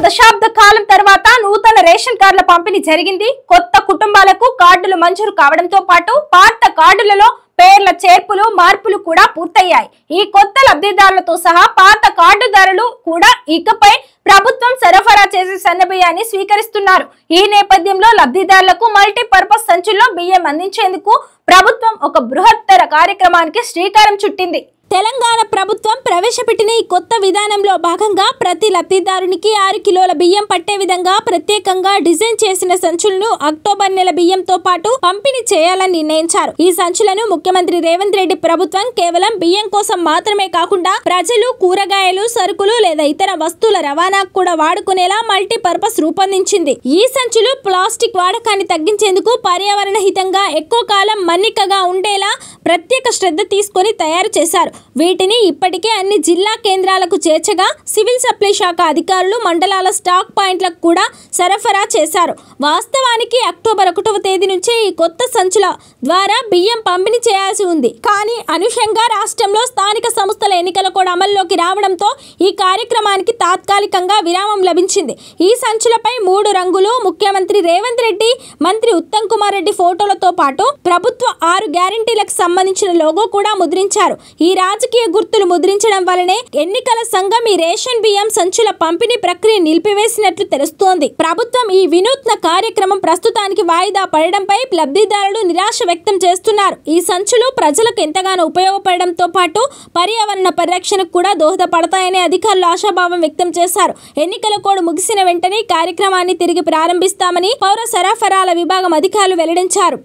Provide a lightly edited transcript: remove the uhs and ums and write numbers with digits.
దశాబ్ద కాలం తర్వాత నూతన రేషన్ కార్డుల పంపిణీ జరిగింది. కొత్త కుటుంబాలకు కార్డులు మంజూరు కావడంతో పాటు పాత కార్డులలో పేర్ల చేర్పులు మార్పులు కూడా పూర్తయ్యాయి. ఈ కొత్త లబ్ధిదారులతో సహా పాత కార్డుదారులు కూడా ఇకపై ప్రభుత్వం సరఫరా చేసే సన్నబియ్యాన్ని స్వీకరిస్తున్నారు. ఈ నేపథ్యంలో లబ్ధిదారులకు మల్టీపర్పస్ సంచుల్లో బియ్యం అందించేందుకు ప్రభుత్వం ఒక బృహత్తర కార్యక్రమానికి శ్రీకారం చుట్టింది. తెలంగాణ ప్రభుత్వం ప్రవేశపెట్టిన ఈ కొత్త విధానంలో భాగంగా ప్రతి లబ్ధిదారునికి 6 కిలోల బియ్యం పట్టే విధంగా ప్రత్యేకంగా డిజైన్ చేసిన సంచులను అక్టోబర్ నెల బియ్యంతో పాటు పంపిణీ చేయాలని నిర్ణయించారు. ఈ సంచులను ముఖ్యమంత్రి రేవంత్ రెడ్డి ప్రభుత్వం కేవలం బియ్యం కోసం మాత్రమే కాకుండా ప్రజలు కూరగాయలు, సరుకులు లేదా ఇతర వస్తువుల రవాణాకు కూడా వాడుకునేలా మల్టీపర్పస్ రూపొందించింది. ఈ సంచులు ప్లాస్టిక్ వాడకాన్ని తగ్గించేందుకు పర్యావరణ హితంగా ఎక్కువ కాలం మన్నికగా ఉండేలా ప్రత్యేక శ్రద్ధ తీసుకొని తయారు చేశారు. వీటిని ఇప్పటికే అన్ని జిల్లా కేంద్రాలకు చేర్చగా సివిల్ సప్లై శాఖ అధికారులు మండలాల స్టాక్ పాయింట్లకు కూడా సరఫరా చేశారు. వాస్తవానికి అక్టోబర్ 1వ తేదీ నుంచే ఈ కొత్త సంచుల ద్వారా బియ్యం పంపిణీ చేయాల్సి ఉంది. కానీ అనూహ్యంగా రాష్ట్రంలో స్థానిక సంస్థల ఎన్నికలు కూడా అమల్లోకి రావడంతో ఈ కార్యక్రమానికి తాత్కాలికంగా విరామం లభించింది. ఈ సంచులపై 3 రంగులు, ముఖ్యమంత్రి రేవంత్ రెడ్డి, మంత్రి ఉత్తమ్ కుమార్ రెడ్డి ఫోటోలతో పాటు ప్రభుత్వ 6 గ్యారంటీలకు సంబంధించిన లోగో కూడా ముద్రించారు. ఈ రాజకీయ గుర్తులు ముద్రించడం వల్లనే ఎన్నికల సంఘం ఈ రేషన్ బియ్యం సంచుల పంపిణీ ప్రక్రియ నిలిపివేసినట్లు తెలుస్తోంది. ప్రభుత్వం ఈ వినూత్న కార్యక్రమం ప్రస్తుతానికి వాయిదా పడడంపై లబ్ధిదారులు నిరాశ వ్యక్తం చేస్తున్నారు. ఈ సంచులు ప్రజలకు ఎంతగానో ఉపయోగపడడంతో పాటు పర్యావరణ పరిరక్షణకు కూడా దోహదపడతాయని అధికారులు ఆశాభావం వ్యక్తం చేశారు. ఎన్నికల కోడ్ ముగిసిన వెంటనే కార్యక్రమాన్ని తిరిగి ప్రారంభిస్తామని పౌర సరఫరాల విభాగం అధికారులు వెల్లడించారు.